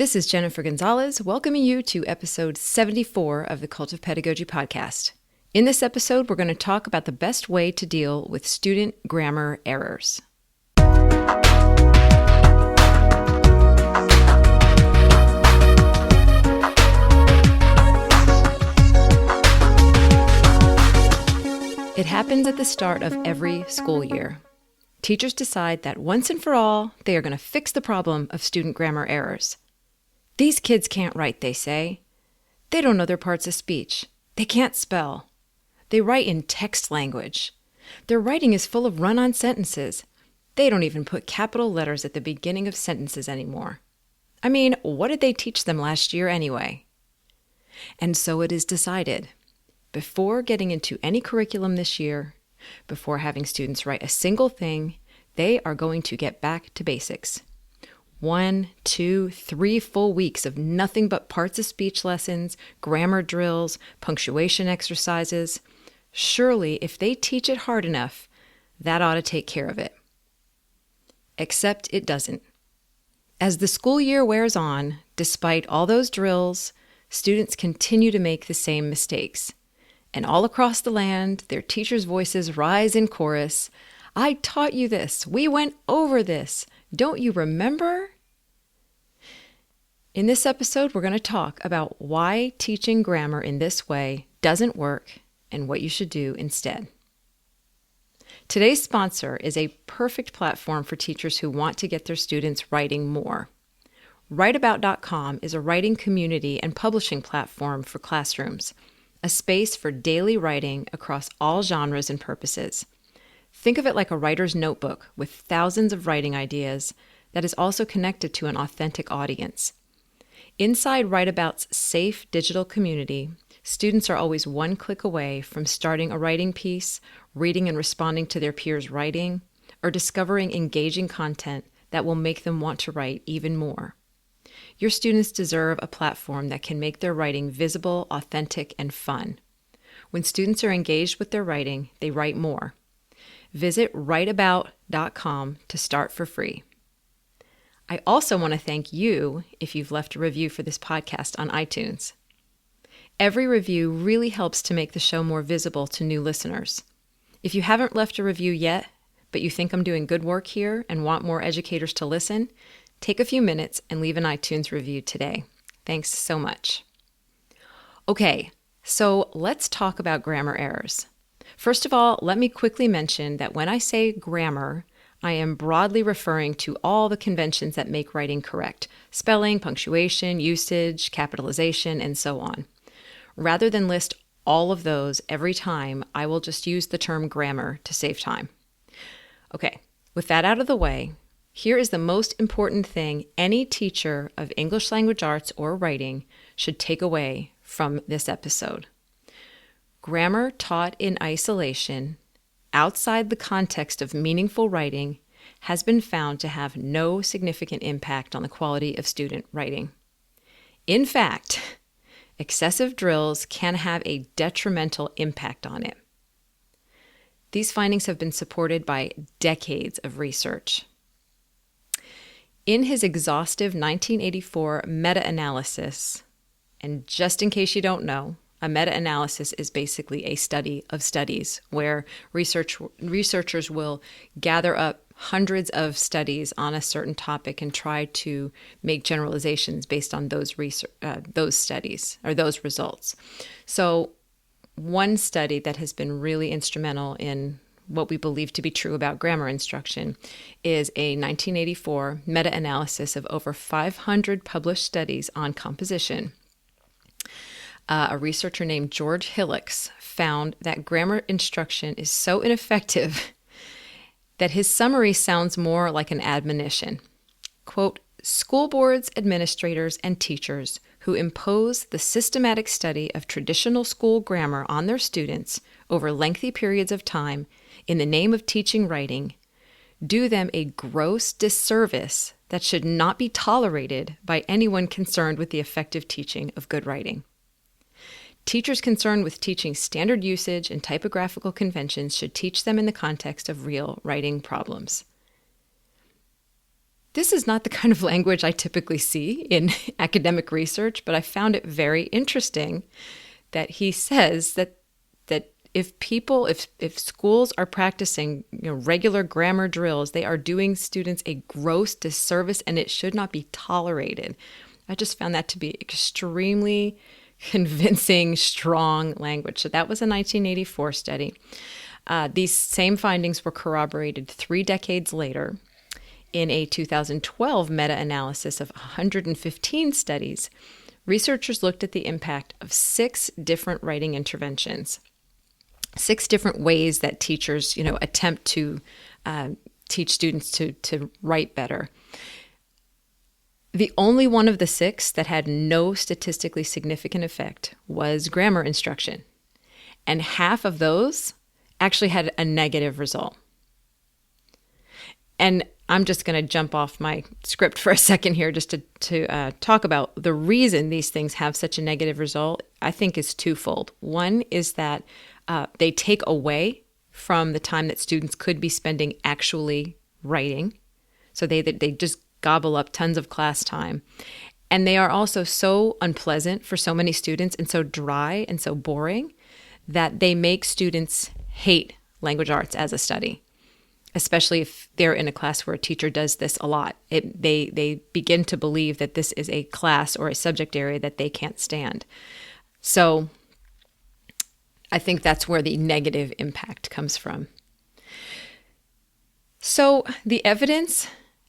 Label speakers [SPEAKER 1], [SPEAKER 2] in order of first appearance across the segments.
[SPEAKER 1] This is Jennifer Gonzalez, welcoming you to episode 74 of the Cult of Pedagogy podcast. In this episode, we're going to talk about the best way to deal with student grammar errors. It happens at the start of every school year. Teachers decide that once and for all, they are going to fix the problem of student grammar errors. These kids can't write, they say. They don't know their parts of speech. They can't spell. They write in text language. Their writing is full of run-on sentences. They don't even put capital letters at the beginning of sentences anymore. I mean, what did they teach them last year anyway? And so it is decided. Before getting into any curriculum this year, before having students write a single thing, they are going to get back to basics. 1, 2, 3 full weeks of nothing but parts of speech lessons, grammar drills, punctuation exercises. Surely, if they teach it hard enough, that ought to take care of it. Except it doesn't. As the school year wears on, despite all those drills, students continue to make the same mistakes. And all across the land, their teachers' voices rise in chorus. I taught you this. We went over this. Don't you remember? In this episode, we're going to talk about why teaching grammar in this way doesn't work and what you should do instead. Today's sponsor is a perfect platform for teachers who want to get their students writing more. Writeabout.com is a writing community and publishing platform for classrooms, a space for daily writing across all genres and purposes. Think of it like a writer's notebook with thousands of writing ideas that is also connected to an authentic audience. Inside Writeabout's safe digital community, students are always one click away from starting a writing piece, reading and responding to their peers' writing, or discovering engaging content that will make them want to write even more. Your students deserve a platform that can make their writing visible, authentic, and fun. When students are engaged with their writing, they write more. Visit writeabout.com to start for free. I also want to thank you if you've left a review for this podcast on iTunes. Every review really helps to make the show more visible to new listeners. If you haven't left a review yet, but you think I'm doing good work here and want more educators to listen, take a few minutes and leave an iTunes review today. Thanks so much. Okay, so let's talk about grammar errors. First of all, let me quickly mention that when I say grammar, I am broadly referring to all the conventions that make writing correct: spelling, punctuation, usage, capitalization, and so on. Rather than list all of those every time, I will just use the term grammar to save time. Okay, with that out of the way, here is the most important thing any teacher of English language arts or writing should take away from this episode. Grammar taught in isolation, outside the context of meaningful writing, has been found to have no significant impact on the quality of student writing. In fact, excessive drills can have a detrimental impact on it. These findings have been supported by decades of research. In his exhaustive 1984 meta-analysis, and just in case you don't know, a meta-analysis is basically a study of studies where researchers will gather up hundreds of studies on a certain topic and try to make generalizations based on those studies or those results. So one study that has been really instrumental in what we believe to be true about grammar instruction is a 1984 meta-analysis of over 500 published studies on composition. A researcher named George Hillocks found that grammar instruction is so ineffective that his summary sounds more like an admonition. Quote, "School boards, administrators, and teachers who impose the systematic study of traditional school grammar on their students over lengthy periods of time in the name of teaching writing do them a gross disservice that should not be tolerated by anyone concerned with the effective teaching of good writing. Teachers concerned with teaching standard usage and typographical conventions should teach them in the context of real writing problems." This is not the kind of language I typically see in academic research, but I found it very interesting that he says that if schools are practicing regular grammar drills, they are doing students a gross disservice and it should not be tolerated. I just found that to be extremely convincing, strong language. So that was a 1984 study. These same findings were corroborated 3 decades later in a 2012 meta-analysis of 115 studies. Researchers looked at the impact of 6 different writing interventions, 6 different ways that teachers, attempt to teach students to write better. The only one of the 6 that had no statistically significant effect was grammar instruction. And half of those actually had a negative result. And I'm just going to jump off my script for a second here just to talk about the reason these things have such a negative result, I think is twofold. One is that they take away from the time that students could be spending actually writing. So they just gobble up tons of class time. And they are also so unpleasant for so many students and so dry and so boring that they make students hate language arts as a study, especially if they're in a class where a teacher does this a lot. They begin to believe that this is a class or a subject area that they can't stand. So I think that's where the negative impact comes from. So the evidence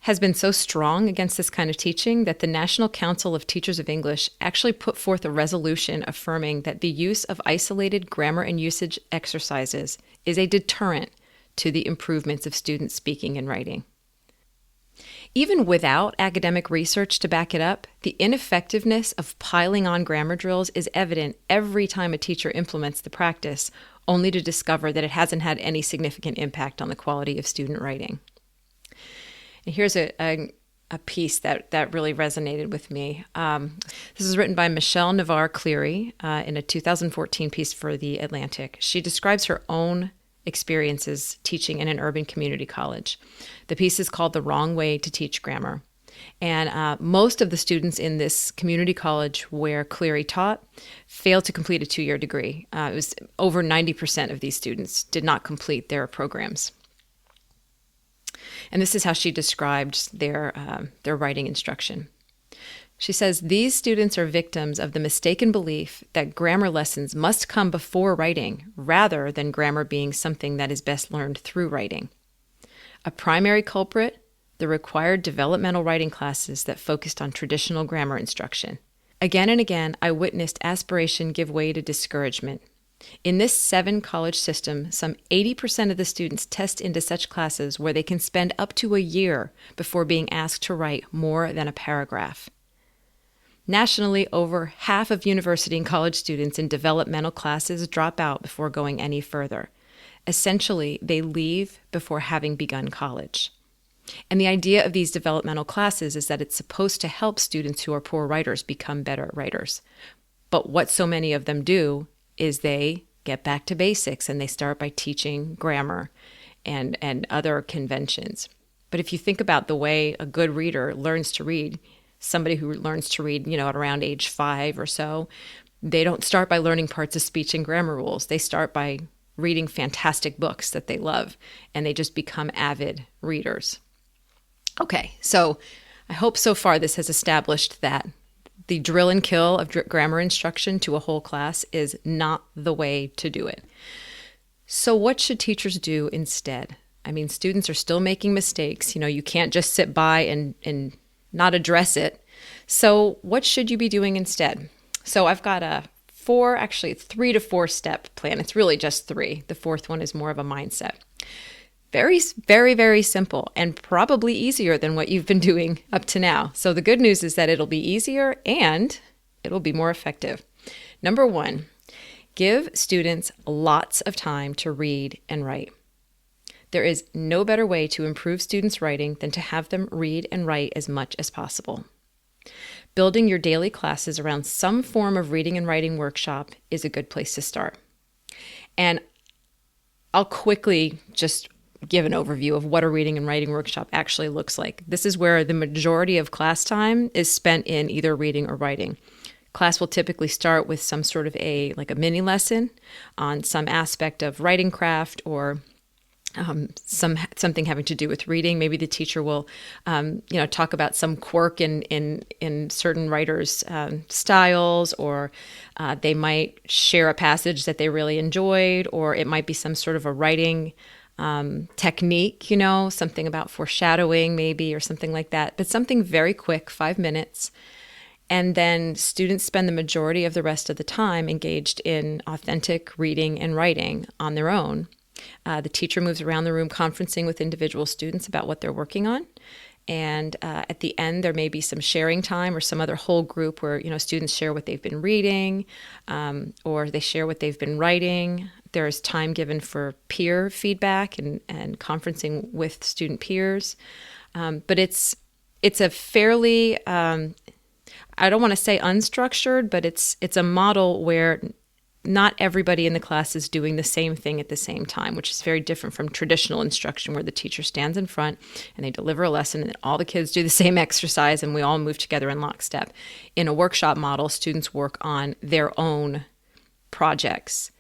[SPEAKER 1] has been so strong against this kind of teaching that the National Council of Teachers of English actually put forth a resolution affirming that the use of isolated grammar and usage exercises is a deterrent to the improvements of students' speaking and writing. Even without academic research to back it up, the ineffectiveness of piling on grammar drills is evident every time a teacher implements the practice, only to discover that it hasn't had any significant impact on the quality of student writing. And here's a piece that really resonated with me. This is written by Michelle Navarre Cleary in a 2014 piece for The Atlantic. She describes her own experiences teaching in an urban community college. The piece is called The Wrong Way to Teach Grammar. And most of the students in this community college where Cleary taught failed to complete a 2-year degree. It was over 90% of these students did not complete their programs. And this is how she described their writing instruction. She says, "These students are victims of the mistaken belief that grammar lessons must come before writing, rather than grammar being something that is best learned through writing. A primary culprit, the required developmental writing classes that focused on traditional grammar instruction. Again and again, I witnessed aspiration give way to discouragement. In this 7-college system, some 80% of the students test into such classes where they can spend up to a year before being asked to write more than a paragraph. Nationally, over half of university and college students in developmental classes drop out before going any further. Essentially, they leave before having begun college. And the idea of these developmental classes is that it's supposed to help students who are poor writers become better writers. But what so many of them do is they get back to basics and they start by teaching grammar and other conventions. But if you think about the way a good reader learns to read, somebody who learns to read, at around age 5 or so, they don't start by learning parts of speech and grammar rules. They start by reading fantastic books that they love, and they just become avid readers. Okay, so I hope so far this has established that the drill and kill of grammar instruction to a whole class is not the way to do it. So what should teachers do instead? I mean, students are still making mistakes. You can't just sit by and not address it. So what should you be doing instead? So I've got a 3 to 4 step plan. It's really just 3. The 4th one is more of a mindset. Very, very, very simple and probably easier than what you've been doing up to now. So the good news is that it'll be easier and it'll be more effective. Number 1, give students lots of time to read and write. There is no better way to improve students' writing than to have them read and write as much as possible. Building your daily classes around some form of reading and writing workshop is a good place to start. And I'll quickly just give an overview of what a reading and writing workshop actually looks like. This is where the majority of class time is spent in either reading or writing. Class will typically start with some sort of a mini lesson on some aspect of writing craft or something having to do with reading. Maybe the teacher will, talk about some quirk in certain writers' styles, or they might share a passage that they really enjoyed, or it might be some sort of a writing technique, something about foreshadowing maybe, or something like that. But something very quick, 5 minutes. And then students spend the majority of the rest of the time engaged in authentic reading and writing on their own. The teacher moves around the room conferencing with individual students about what they're working on. And at the end, there may be some sharing time or some other whole group where, students share what they've been reading, or they share what they've been writing. There's time given for peer feedback and conferencing with student peers. But it's a fairly, I don't want to say unstructured, but it's a model where not everybody in the class is doing the same thing at the same time, which is very different from traditional instruction where the teacher stands in front and they deliver a lesson and then all the kids do the same exercise and we all move together in lockstep. In a workshop model, students work on their own projects.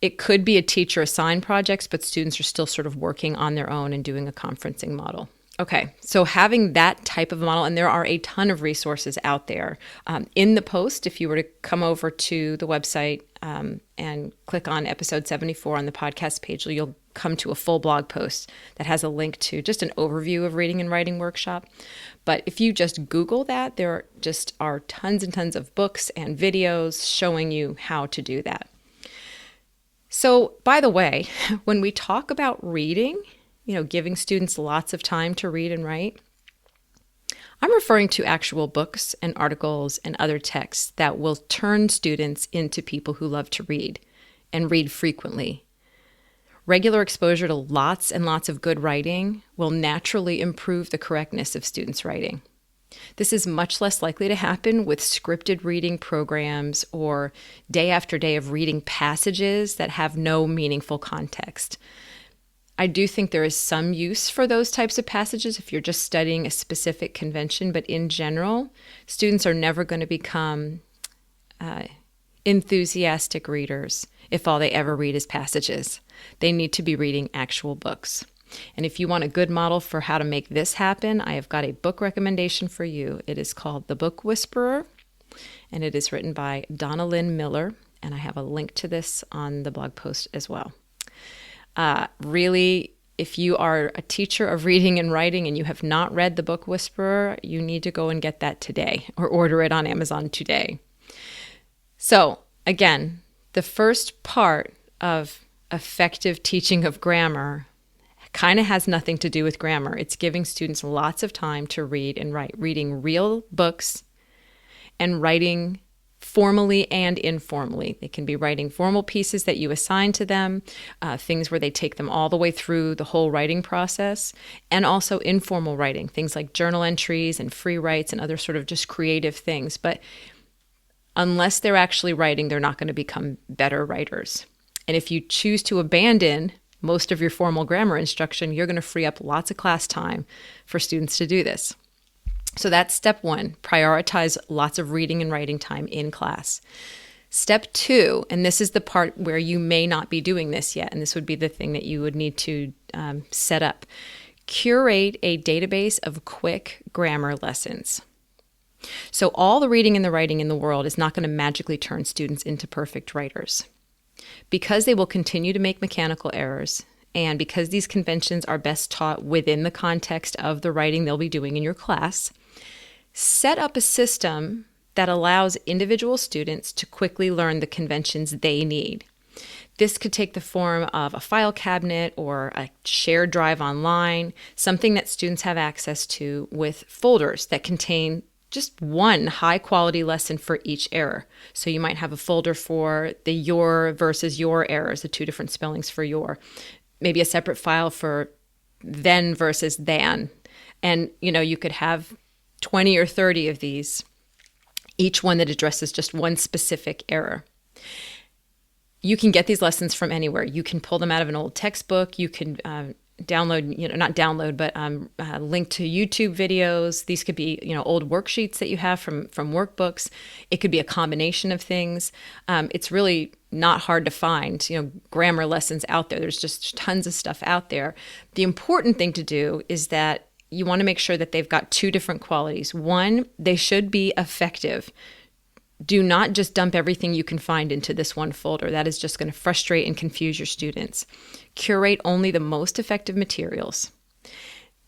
[SPEAKER 1] It could be a teacher-assigned projects, but students are still sort of working on their own and doing a conferencing model. Okay, so having that type of model, and there are a ton of resources out there. In the post, if you were to come over to the website and click on episode 74 on the podcast page, you'll come to a full blog post that has a link to just an overview of reading and writing workshop. But if you just Google that, there just are tons and tons of books and videos showing you how to do that. So, by the way, when we talk about reading, giving students lots of time to read and write, I'm referring to actual books and articles and other texts that will turn students into people who love to read and read frequently. Regular exposure to lots and lots of good writing will naturally improve the correctness of students' writing. This is much less likely to happen with scripted reading programs or day after day of reading passages that have no meaningful context. I do think there is some use for those types of passages if you're just studying a specific convention, but in general, students are never going to become enthusiastic readers if all they ever read is passages. They need to be reading actual books. And if you want a good model for how to make this happen, I have got a book recommendation for you. It is called The Book Whisperer, and it is written by Donna Lynn Miller, and I have a link to this on the blog post as well. Really, if you are a teacher of reading and writing and you have not read The Book Whisperer, you need to go and get that today or order it on Amazon today. So again, the first part of effective teaching of grammar kind of has nothing to do with grammar. It's giving students lots of time to read and write, reading real books and writing formally and informally. They can be writing formal pieces that you assign to them, things where they take them all the way through the whole writing process, and also informal writing, things like journal entries and free writes and other sort of just creative things. But unless they're actually writing, they're not going to become better writers. And if you choose to abandon most of your formal grammar instruction, you're going to free up lots of class time for students to do this. So that's step one, prioritize lots of reading and writing time in class. Step two, and this is the part where you may not be doing this yet, and this would be the thing that you would need to set up. Curate a database of quick grammar lessons. So all the reading and the writing in the world is not going to magically turn students into perfect writers. Because they will continue to make mechanical errors, and because these conventions are best taught within the context of the writing they'll be doing in your class, set up a system that allows individual students to quickly learn the conventions they need. This could take the form of a file cabinet or a shared drive online, something that students have access to with folders that contain just one high-quality lesson for each error. So you might have a folder for the your versus your errors, the two different spellings for your. Maybe a separate file for then versus than. And, you could have 20 or 30 of these, each one that addresses just one specific error. You can get these lessons from anywhere. You can pull them out of an old textbook. You can download, not download, but link to YouTube videos. These could be, old worksheets that you have from workbooks. It could be a combination of things. It's really not hard to find, grammar lessons out there. There's just tons of stuff out there. The important thing to do is that you want to make sure that they've got two different qualities. One, they should be effective. Do not just dump everything you can find into this one folder. That is just going to frustrate and confuse your students. Curate only the most effective materials.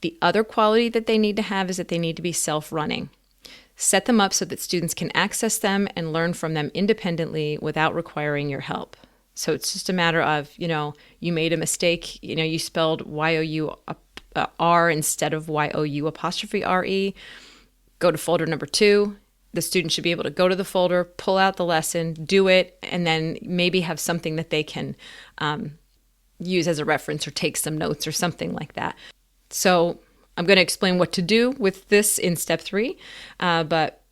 [SPEAKER 1] The other quality that they need to have is that they need to be self-running. Set them up so that students can access them and learn from them independently without requiring your help. So it's just a matter of, you made a mistake, you spelled Y-O-U-R instead of Y-O-U''re. Go to folder number 2. The student should be able to go to the folder, pull out the lesson, do it, and then maybe have something that they can use as a reference or take some notes or something like that. So I'm going to explain what to do with this in step 3, but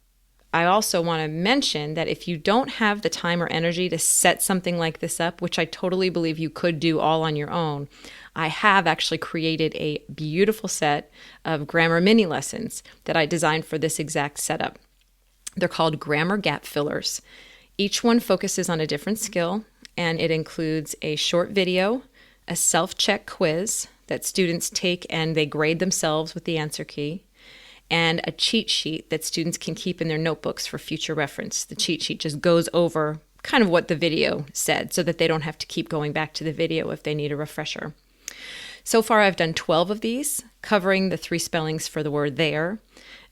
[SPEAKER 1] I also want to mention that if you don't have the time or energy to set something like this up, which I totally believe you could do all on your own, I have actually created a beautiful set of grammar mini lessons that I designed for this exact setup. They're called grammar gap fillers. Each one focuses on a different skill, and it includes a short video, a self-check quiz that students take and they grade themselves with the answer key, and a cheat sheet that students can keep in their notebooks for future reference. The cheat sheet just goes over kind of what the video said so that they don't have to keep going back to the video if they need a refresher. So far, I've done 12 of these, covering the 3 spellings for the word there,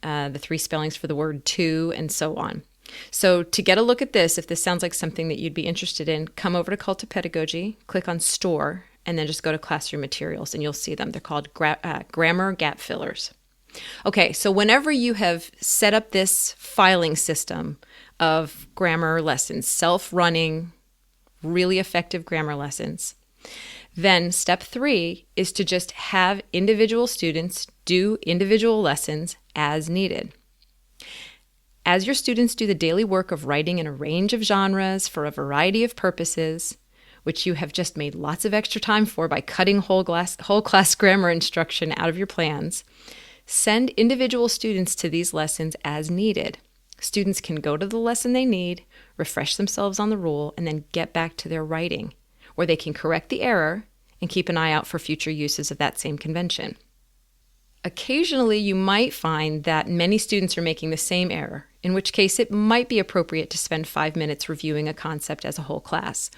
[SPEAKER 1] the 3 spellings for the word to, and so on. So to get a look at this, if this sounds like something that you'd be interested in, come over to Cult of Pedagogy, click on Store, and then just go to Classroom Materials, and you'll see them. They're called Grammar Gap Fillers. Okay, so whenever you have set up this filing system of grammar lessons, self-running, really effective grammar lessons, then step 3 is to just have individual students do individual lessons as needed. As your students do the daily work of writing in a range of genres for a variety of purposes, which you have just made lots of extra time for by cutting whole class grammar instruction out of your plans, send individual students to these lessons as needed. Students can go to the lesson they need, refresh themselves on the rule, and then get back to their writing, where they can correct the error and keep an eye out for future uses of that same convention. Occasionally, you might find that many students are making the same error, in which case it might be appropriate to spend 5 minutes reviewing a concept as a whole class.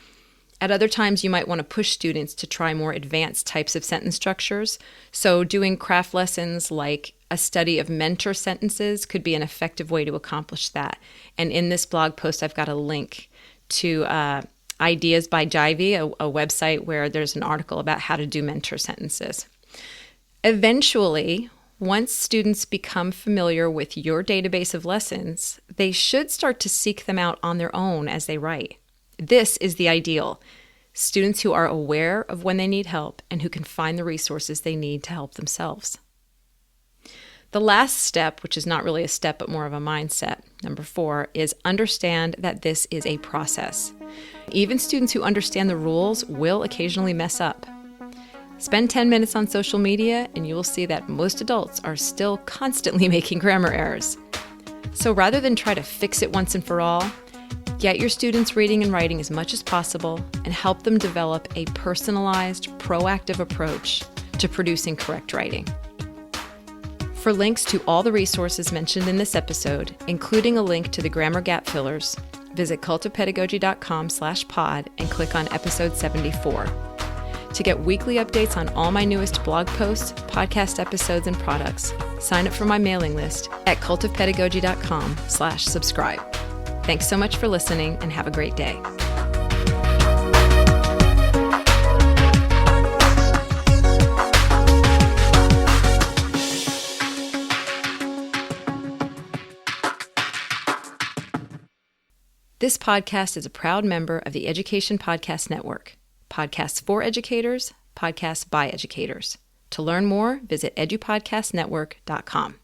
[SPEAKER 1] At other times, you might want to push students to try more advanced types of sentence structures, so doing craft lessons like a study of mentor sentences could be an effective way to accomplish that. And in this blog post, I've got a link to Ideas by Jivey, a website where there's an article about how to do mentor sentences. Eventually, once students become familiar with your database of lessons, they should start to seek them out on their own as they write. This is the ideal. Students who are aware of when they need help and who can find the resources they need to help themselves. The last step, which is not really a step but more of a mindset, number 4, is understand that this is a process. Even students who understand the rules will occasionally mess up. Spend 10 minutes on social media and you will see that most adults are still constantly making grammar errors. So rather than try to fix it once and for all, get your students reading and writing as much as possible and help them develop a personalized, proactive approach to producing correct writing. For links to all the resources mentioned in this episode, including a link to the Grammar Gap Fillers, visit cultofpedagogy.com/pod and click on episode 74. To get weekly updates on all my newest blog posts, podcast episodes, and products, sign up for my mailing list at cultofpedagogy.com/subscribe. Thanks so much for listening and have a great day. This podcast is a proud member of the Education Podcast Network. Podcasts for educators, podcasts by educators. To learn more, visit edupodcastnetwork.com.